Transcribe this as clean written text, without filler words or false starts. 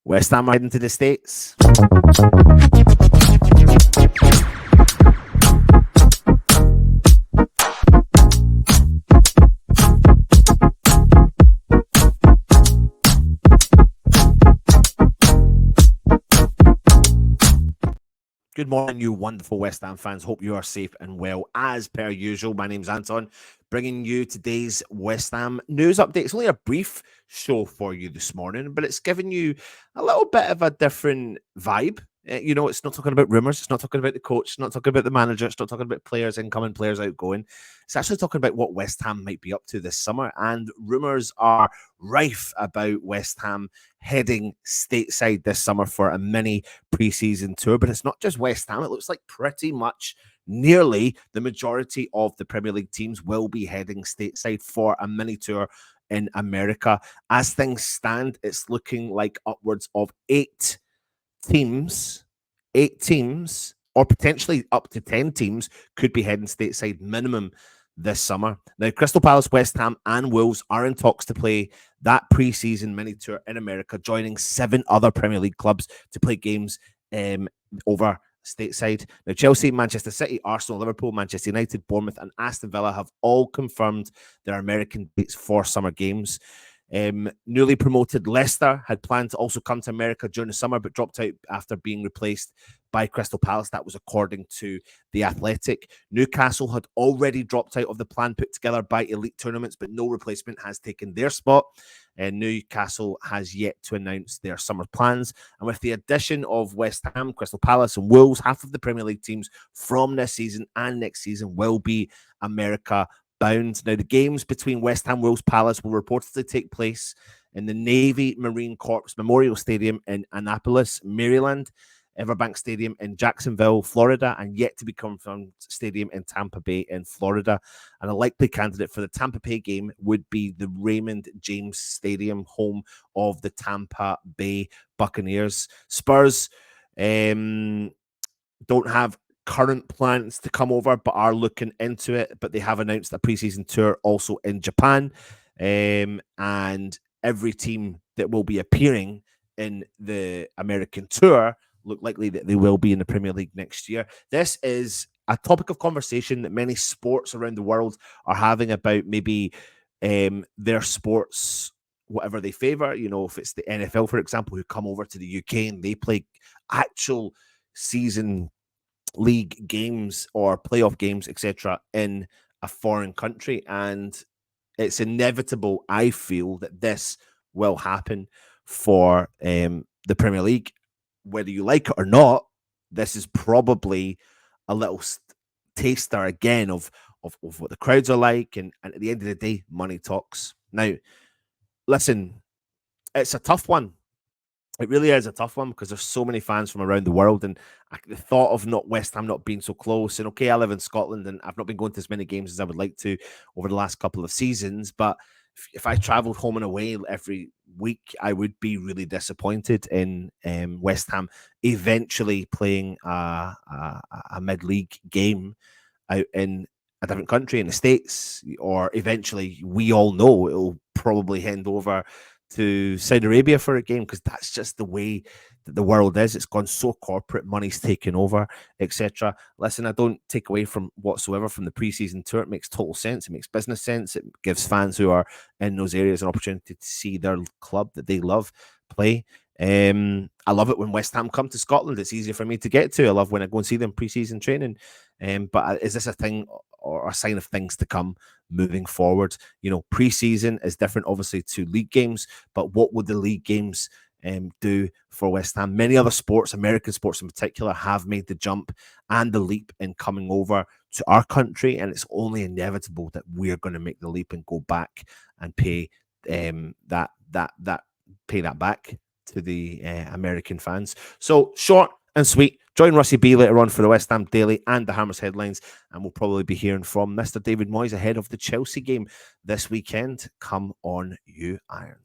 West Ham are heading to the States. Good morning, you wonderful West Ham fans. Hope you are safe and well. As per usual, my name's Anton, bringing you today's West Ham news update. It's only a brief show for you this morning, but it's giving you a little bit of a different vibe. You know, it's not talking about rumours. It's not talking about the coach. It's not talking about the manager. It's not talking about players incoming, players outgoing. It's actually talking about what West Ham might be up to this summer. And rumours are rife about West Ham heading stateside this summer for a mini pre-season tour. But it's not just West Ham. It looks like pretty much nearly the majority of the Premier League teams will be heading stateside for a mini tour in America. As things stand, it's looking like upwards of eight teams, or potentially up to 10 teams could be heading stateside minimum this summer. Now, Crystal Palace, West Ham, and Wolves are in talks to play that pre-season mini tour in America, joining 7 other Premier League clubs to play games over stateside. Now, Chelsea, Manchester City, Arsenal, Liverpool, Manchester United, Bournemouth, and Aston Villa have all confirmed their American dates for summer games. Newly promoted Leicester had planned to also come to America during the summer, but dropped out after being replaced by Crystal Palace. That was according to The Athletic. Newcastle had already dropped out of the plan put together by Elite Tournaments, but no replacement has taken their spot. And Newcastle has yet to announce their summer plans. And with the addition of West Ham, Crystal Palace, and Wolves, half of the Premier League teams from this season and next season will be America bound. Now, the games between West Ham, Wolves, Palace will reportedly take place in the Navy Marine Corps Memorial Stadium in Annapolis, Maryland, Everbank Stadium in Jacksonville, Florida, and yet to be confirmed stadium in Tampa Bay in Florida. And a likely candidate for the Tampa Bay game would be the Raymond James Stadium, home of the Tampa Bay Buccaneers. Spurs don't have current plans to come over, but are looking into it. But they have announced a preseason tour also in Japan, and every team that will be appearing in the American tour look likely that they will be in the Premier League next year. This is a topic of conversation that many sports around the world are having about maybe their sports, whatever they favor. You know, if it's the NFL, for example, who come over to the UK and they play actual season league games or playoff games, etc., in a foreign country. And it's inevitable, I feel, that this will happen for the Premier League. Whether you like it or not, this is probably a little taster again of what the crowds are like. And at the end of the day, money talks. Now, listen, it's a tough one. It really is a tough one because there's so many fans from around the world, and the thought of not West Ham not being so close. And okay, I live in Scotland, and I've not been going to as many games as I would like to over the last couple of seasons. But if I travelled home and away every week, I would be really disappointed in West Ham eventually playing a mid-league game out in a different country in the States, or eventually we all know it'll probably hand over to Saudi Arabia for a game, because that's just the way that the world is. It's gone so corporate, money's taken over, etc. Listen, I don't take away from whatsoever from the preseason tour. It makes total sense. It makes business sense. It gives fans who are in those areas an opportunity to see their club that they love play. I love it when West Ham come to Scotland. It's easier for me to get to. I love when I go and see them pre-season training. But is this a thing or a sign of things to come moving forward? You know, pre-season is different, obviously, to league games. But what would the league games do for West Ham? Many other sports, American sports in particular, have made the jump and the leap in coming over to our country, and it's only inevitable that we're going to make the leap and go back and pay that back to the American fans. So short and sweet. Join Russie B later on for the West Ham Daily and the Hammers headlines, and we'll probably be hearing from Mr. David Moyes ahead of the Chelsea game this weekend. Come on, you Irons.